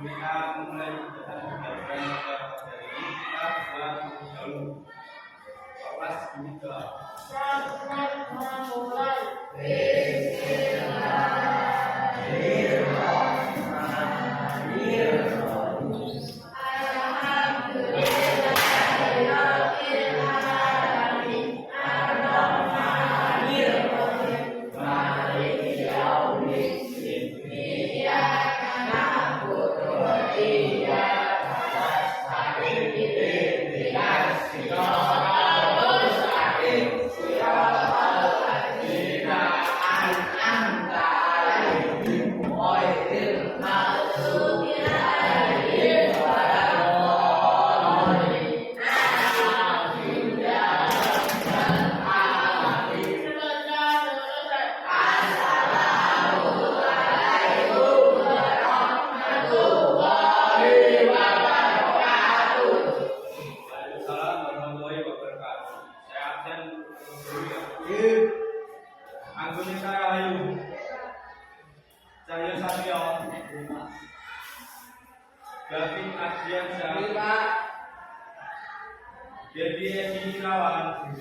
kita mulai pembelajaran dari ini kita buat dahulu kelas ini ke Gavin Adrian Syah, Dedi Edi Irawan,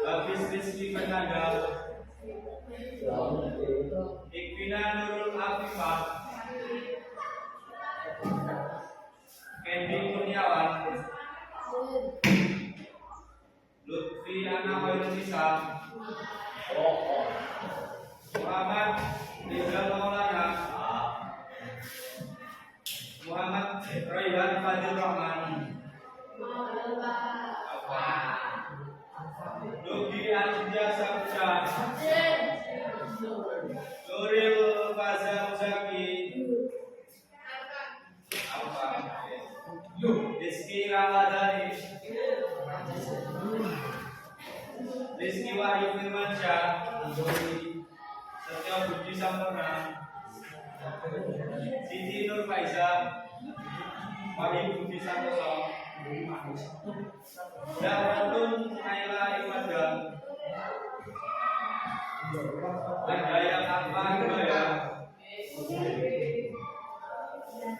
Hafiz Rizky Fernanda, Ikvina Nurul Afifah, Kendi Kurniawan, Lutfi Ana Hoirunisa, Muhammad Rizal Maulana, Muhammad Rayhan Fadil Rahman, Lugi Aditya Saputra, Nuril Faza Muzaki, Rizky Ramadhani, Rizky Wahyu Firmansyah, Setya Budi Sampurna, Siti Nur Faiza, Wahyu Budi Santoso, Zahratun Naila Ibadah, Andaya Tanpa Hidayah.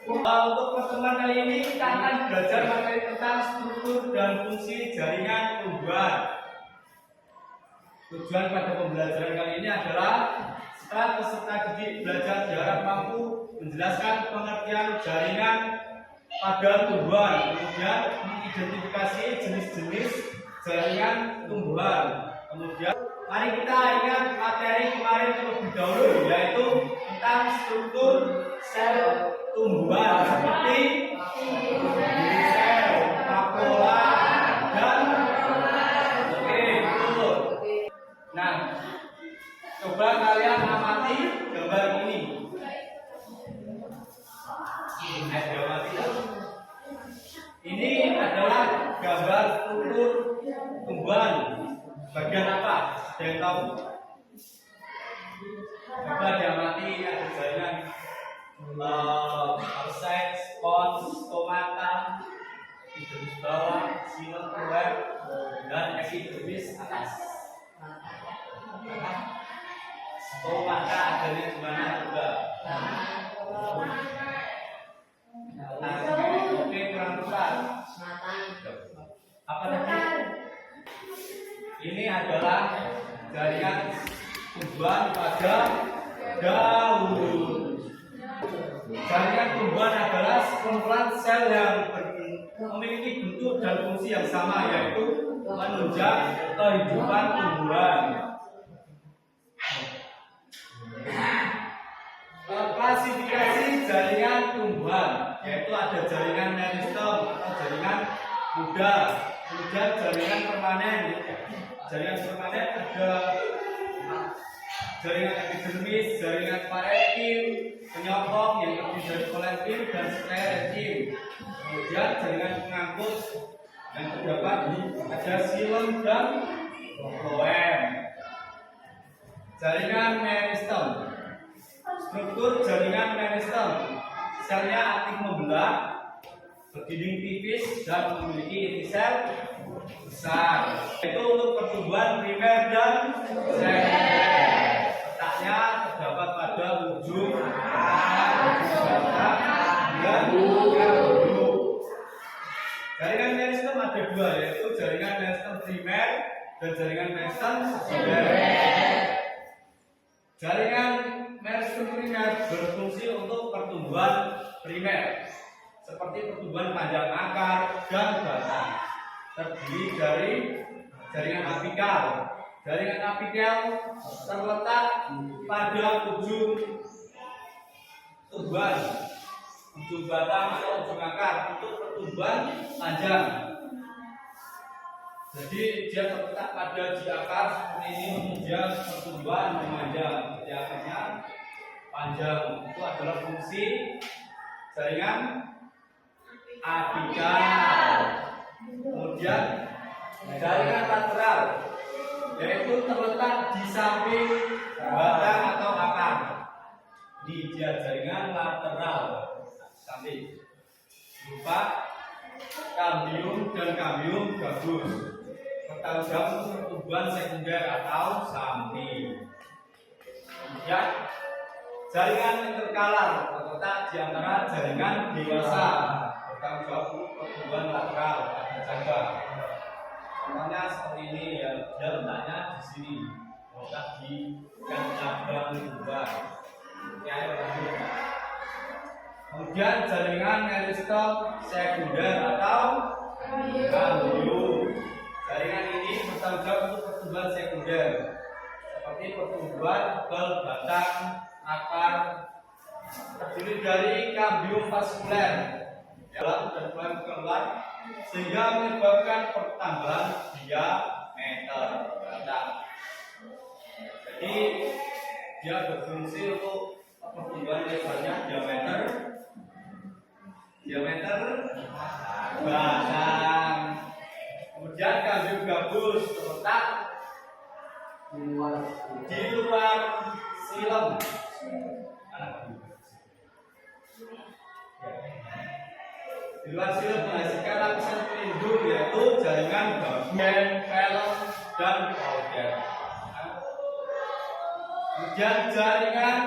Untuk pertemuan kali ini kita akan belajar materi tentang struktur dan fungsi jaringan tumbuhan. Tujuan pada pembelajaran kali ini adalah setelah peserta didik belajar diharap mampu menjelaskan pengertian jaringan pada tumbuhan, kemudian mengidentifikasi jenis-jenis jaringan tumbuhan. Kemudian mari kita ingat materi kemarin terlebih dahulu, yaitu tentang struktur sel tumbuhan seperti sel, vakuola, dan betul. Nah, coba kalian amati gambar ini. Ini adalah gambar struktur tumbuhan. Bagian apa? Ada yang tahu? Coba diamati, ada jaringan parasite, spons, stomata, epidermis bawah, xilem luar, dan epidermis atas. Stomata adanya di mana juga? Oke, kurang tepat. Apa tadi? Ini adalah jaringan tumbuhan pada daun. Jaringan tumbuhan adalah sekumpulan sel yang memiliki bentuk dan fungsi yang sama, yaitu menunjang kehidupan tumbuhan. Klasifikasi jaringan tumbuhan, yaitu ada jaringan meristem atau jaringan muda, kemudian jaringan permanen. Jaringan permanen ada jaringan epidermis, jaringan parenkim, penyokong yang terdiri dari kolentim dan sklerenkim. Kemudian jaringan pengangkut yang terdapat ada xilem dan floem. Jaringan meristem. Struktur jaringan meristem, selnya aktif membelah, berdinding tipis dan memiliki inti sel besar. Itu untuk pertumbuhan primer dan sekunder. Letaknya terdapat pada ujung batang dua, yaitu jaringan Mersen primer dan jaringan Mersen sekunder. Jaringan Mersen primer berfungsi untuk pertumbuhan primer, seperti pertumbuhan panjang akar dan batang, terdiri dari jaringan apikal. Jaringan apikal terletak pada ujung tumbuhan, ujung batang atau ujung akar untuk pertumbuhan panjang. Jadi dia terletak pada di akar seperti ini, kemudian pertumbuhan memanjang. Jadi akarnya panjang. Itu adalah fungsi jaringan apikal. Kemudian jaringan lateral, yaitu terletak di samping batang atau akar. Ini dia jaringan lateral, samping berupa kambium dan kambium gabus, bertanggung jawab untuk pertumbuhan sekunder atau samping. Kemudian jaringan interkalar terletak di antara jaringan dewasa, bertanggung jawab untuk pertumbuhan lateral pada cabang. Contohnya seperti ini ya, dia letaknya di sini, letak di cabang tumbuhan. Kemudian jaringan meristem sekunder atau kambium. Jaringan ini bertanggung jawab untuk pertumbuhan sekunder, seperti pertumbuhan bel batang, akar, terdiri dari kambium vaskuler dalam dan keluar, sehingga menyebabkan pertambahan diameter batang. Jadi dia berfungsi untuk pertumbuhan lebarnya diameter batang. Kemudian kambium gabus terletak di luar silem. Di luar silem menghasilkan lapisan pelindung, yaitu jaringan bagian velum dan organ. Kemudian jaringan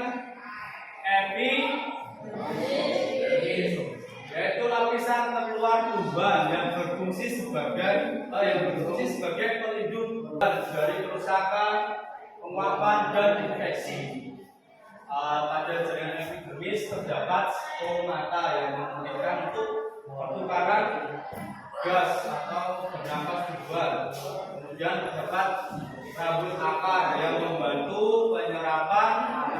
yaitu lapisan terluar tumbuhan yang berfungsi sebagai pelindung dari kerusakan, penguapan dan infeksi. Pada jaringan epidermis terdapat stomata yang memungkinkan untuk pertukaran gas atau bernafas tumbuhan. Kemudian terdapat rambut akar yang membantu penyerapan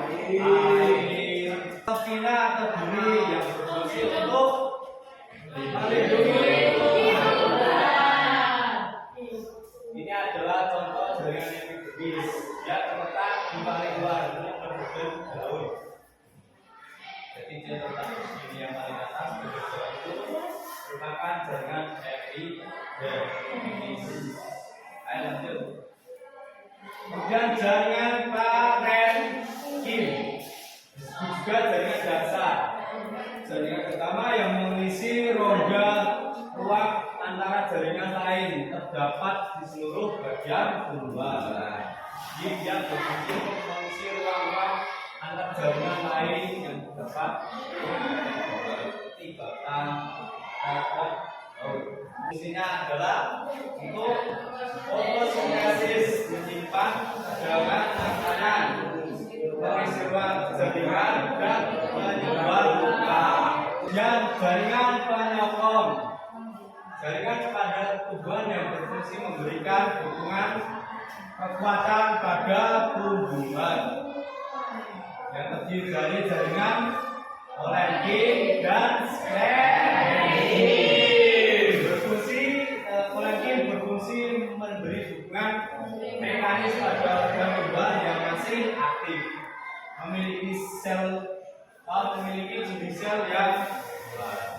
air. Spina terdiri yang berfungsi untuk melindungi tumbuhan. Ini adalah contoh jaringan epidermis. Dia terletak di paling luar, berbentuk daun. Jadi dia terletak di sini yang paling atas, berbentuk itu merupakan jaringan epidermis. Ayo lanjut. Kemudian jaringan parenkim, juga jaringan dasar. Jaringan pertama yang mengisi rongga ruang antara jaringan lain terdapat di seluruh bagian tumbuhan. Jadi dia berfungsi untuk mengisi ruang-ruang antar jaringan lain yang terdapat seperti batang, akar. Fungsinya adalah untuk fotosintesis, menyimpan cadangan makanan, mengisi ruang jaringan dan menyebar luka. Dan jaringan penyokong, jaringan pada tumbuhan yang berfungsi memberikan dukungan kekuatan pada tumbuhan, yang terdiri dari jaringan Polenkin dan Sklerotik. Berfungsi memberi dukungan mekanis pada organ tumbuhan yang masih aktif, memiliki jenis sel yang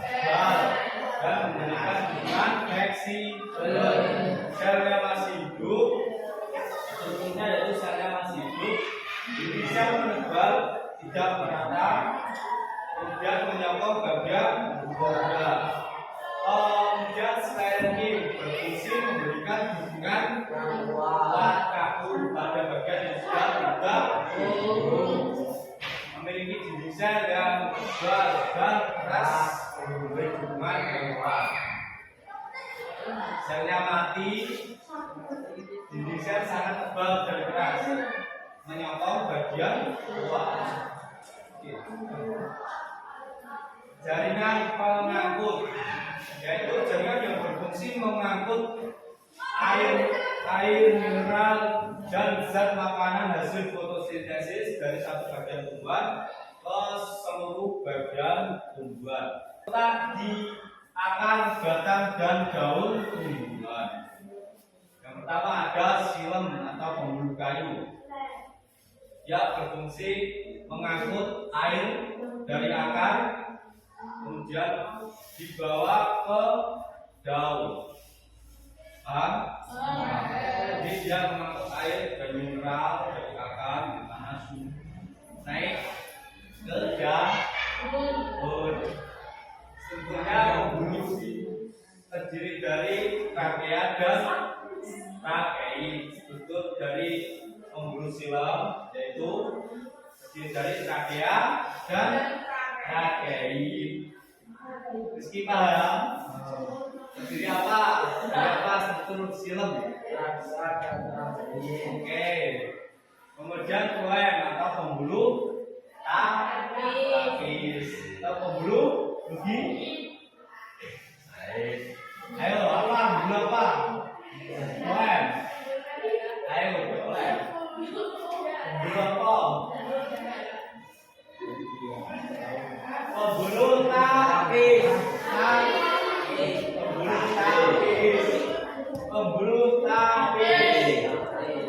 tebal dan memberikan dukungan fleksibel. Sel yang masih hidup, contohnya yaitu sel yang masih hidup, jenis sel menebal, tidak merata, kemudian menyokong bagian borda. Kemudian sklerotik berfungsi memberikan dukungan kuat kaku pada bagian yang sudah tidak memiliki jenis sel yang tebal dan keras, memberi dukungan yang kuat. selnya mati, dinding sel sangat tebal dan keras, menyokong bagian luar. Jaringan pengangkut, yaitu jaringan yang berfungsi mengangkut air mineral dan zat makanan hasil fotosintesis dari satu bagian tumbuhan ke seluruh bagian tumbuhan, serta di akar, batang, dan daun tumbuhan. Yang pertama ada silem atau pembuluh kayu. Dia berfungsi mengangkut air dari akar, kemudian dibawa ke daun. Paham? Jadi dia mengangkut air dan mineral dari akar di mana naik ke daun. Sebetulnya pembuluh terdiri dari trakea dan trakei. Struktur dari pembuluh silem yaitu terdiri dari trakea dan trakei. Meski paham? Terdiri apa? Dari apa struktur silem? Oke. Kemudian floem atau pembuluh tapis atau pembuluh rugi. Ayo, apa? Pembuluh apa? Floem. Ayo, floem. Pembuluh apa? Pembuluh tapis. Pembuluh tapis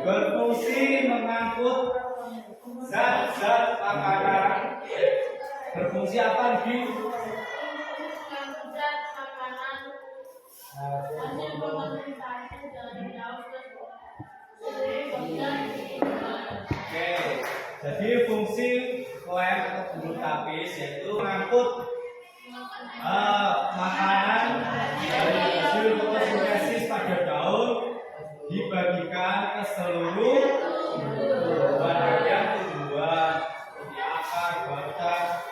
berfungsi mengangkut zat-zat makanan. Berfungsi apa di? Oke, jadi fungsi floem atau pembuluh tapis yaitu mengangkut makanan dari hasil fotosintesis pada daun dibagikan ke seluruh bagian tumbuhan, akar, batang,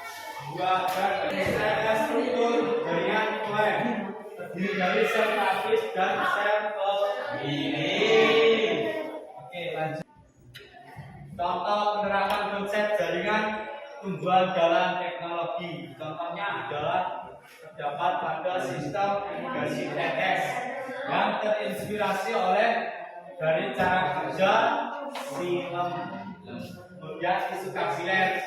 buah, dan ada struktur jaringan floem terdiri dari sel tapis dan sel pemiring. Oke, lanjut. Contoh penerapan konsep jaringan tumbuhan dalam teknologi. Contohnya adalah terdapat pada sistem irigasi tetes yang terinspirasi oleh dari cara kerja silem. Kemudian tisu kapiler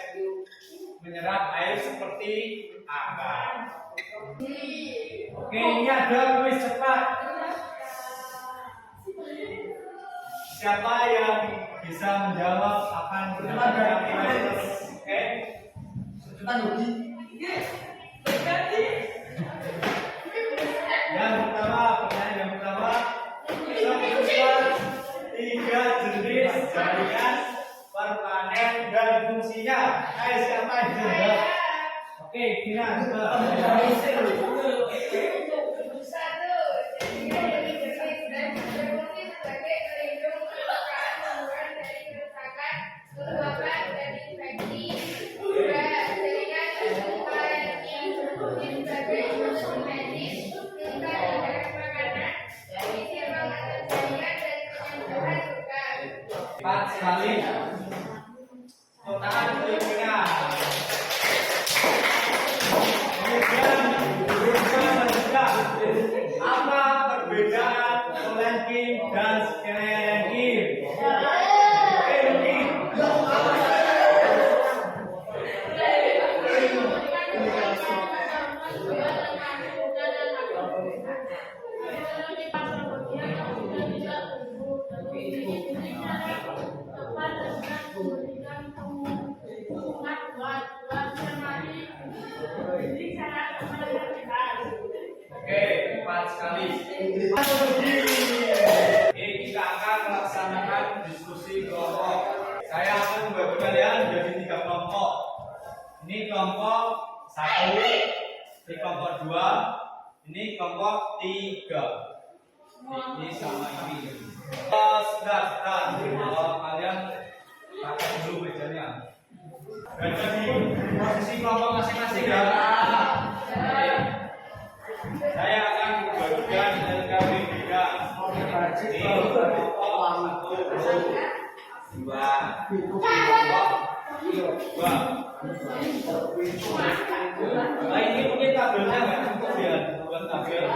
menyerap air seperti akar. Oke, ini ada kuis cepat. Siapa yang bisa menjawab akan mendapatkan nilai plus? Oke, sejuta rugi. Yang pertama, pertanyaan yang pertama, sebutkan 3 jenis jaringan permanen dan fungsinya. Siapa yang bisa menjawab? Oke, Tina, cepat sekali. Tangan kelingkingnya. Kemudian apa perbedaan kolenkin dan skelenkin? Oke, cepat sekali. Ini kita akan melaksanakan diskusi kelompok. Saya akan membagi kalian menjadi 3 kelompok. Ini kelompok 1, ini kelompok 2, ini kelompok 3. Ini sama ini. Sudah. Kalau kalian pakai dulu mejanya. Berada di posisi kelompok masing-masing ya. Saya akan membagikan LKB 3 Nah, ini mungkin tabelnya nggak cukup ya, buat tabel.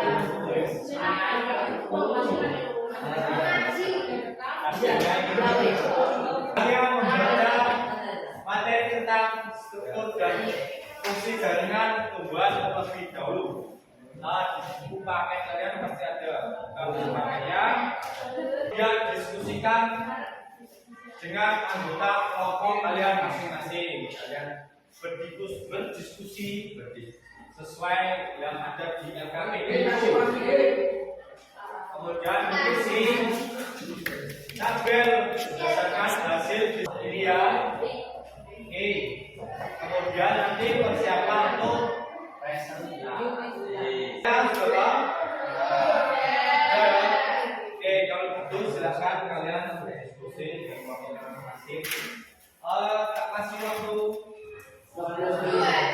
Kalian membaca materi tentang struktur dan fungsi jaringan tumbuhan terlebih dahulu. Nah, di buku paket kalian pasti ada buku paketnya. Kemudian diskusikan dengan anggota kelompok kalian masing-masing. Kalian berdiskusi sesuai yang ada di LKPD. Kemudian mengisi tabel berdasarkan hasil ini ya. Oke. Kemudian nanti persiapan untuk presentasi. Oke, kalau begitu silakan kalian berdiskusi dengan kelompok masing-masing. Tak kasih waktu 20 menit.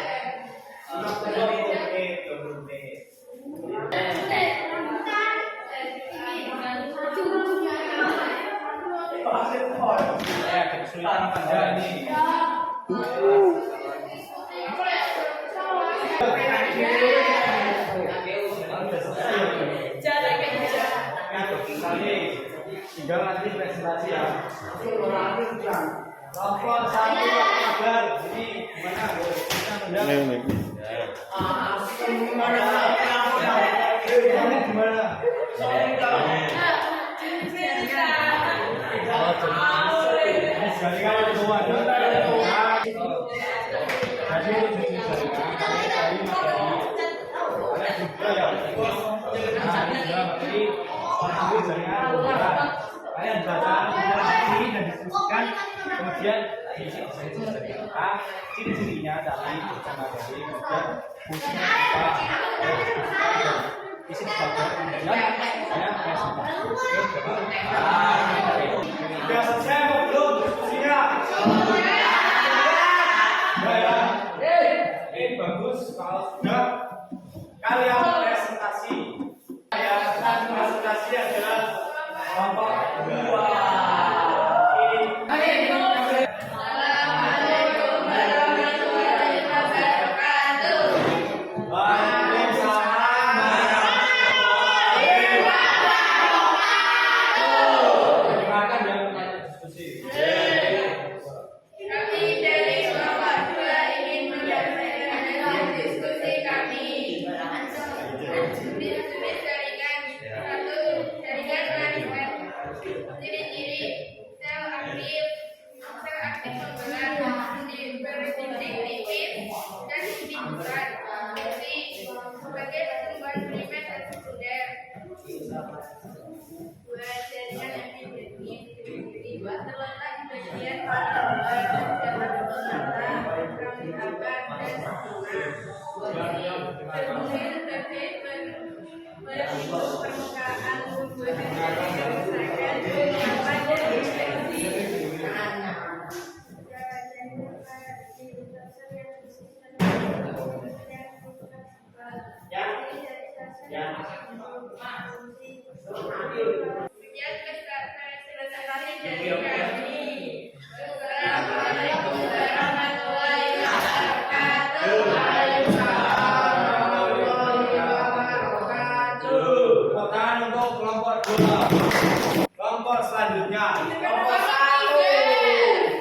Kesulitan pada ini. Tinggal nanti presentasi ya. Kelompok satu kabar ini gimana? Kalian baca ini dan diskusikan, kemudian ciri-cirinya tadi bersama dari kemudian fungsinya apa, isi bagian kemudian saya presentasi. Sudah selesai atau belum diskusinya? Ini bagus kalau sudah kalian presentasi. Presentasi adalah kelompok kedua. Kelompok selanjutnya,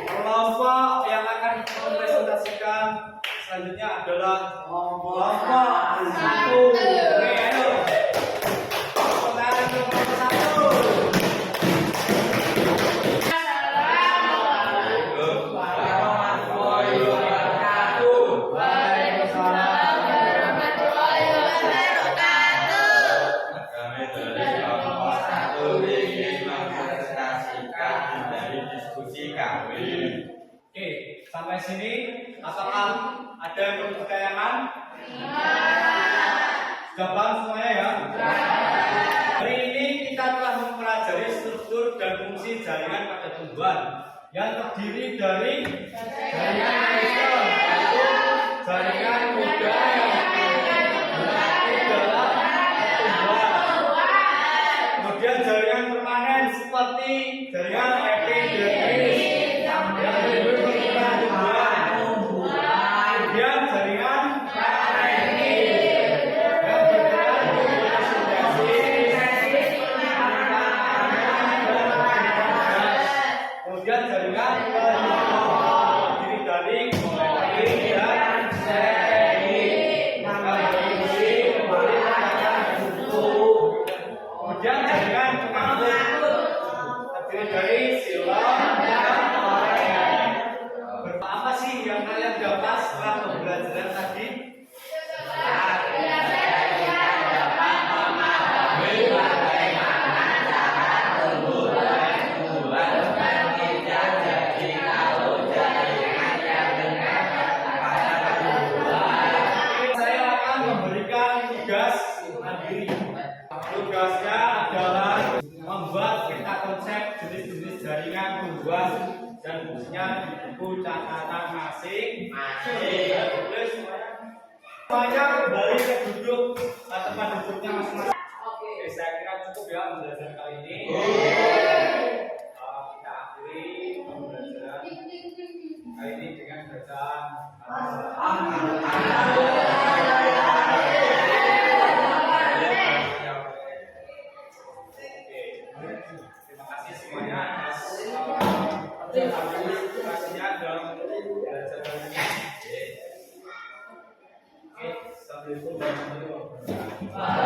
kelompok yang akan mempresentasikan selanjutnya adalah kelompok satu. Oke, sampai sini apakah ada yang perlu ditanyakan? Sudah paham semuanya ya? Hari ini kita telah mempelajari struktur dan fungsi jaringan pada tumbuhan yang terdiri dari jaringan manusia, yaitu jaringan muda yang berarti dalam tumbuhan. Kemudian jaringan jaringan epidermis yang berbentuk kemudian jaringan paranemis yang bergerak fotosintesis, kemudian jaringan terdiri dari koleksi dan seri yang berfungsi kembali kemudian jaringan pengangkut terdiri dari silom dan organ. Apa sih yang kalian dapat setelah pembelajaran tadi? Saya akan memberikan tugas mandiri. Tugasnya adalah membuat peta konsep jenis-jenis jaringan tumbuhan dan khususnya di buku catatan masing-masing. Tulis semuanya kembali ke duduk tempat duduknya masing-masing. Oke, saya kira cukup ya pembelajaran kali ini. Kita akhiri pembelajaran kali ini dengan bacaan terima kasih semuanya atas partisipasinya dalam belajar kali ini. Oke, assalamualaikum warahmatullahi wabarakatuh.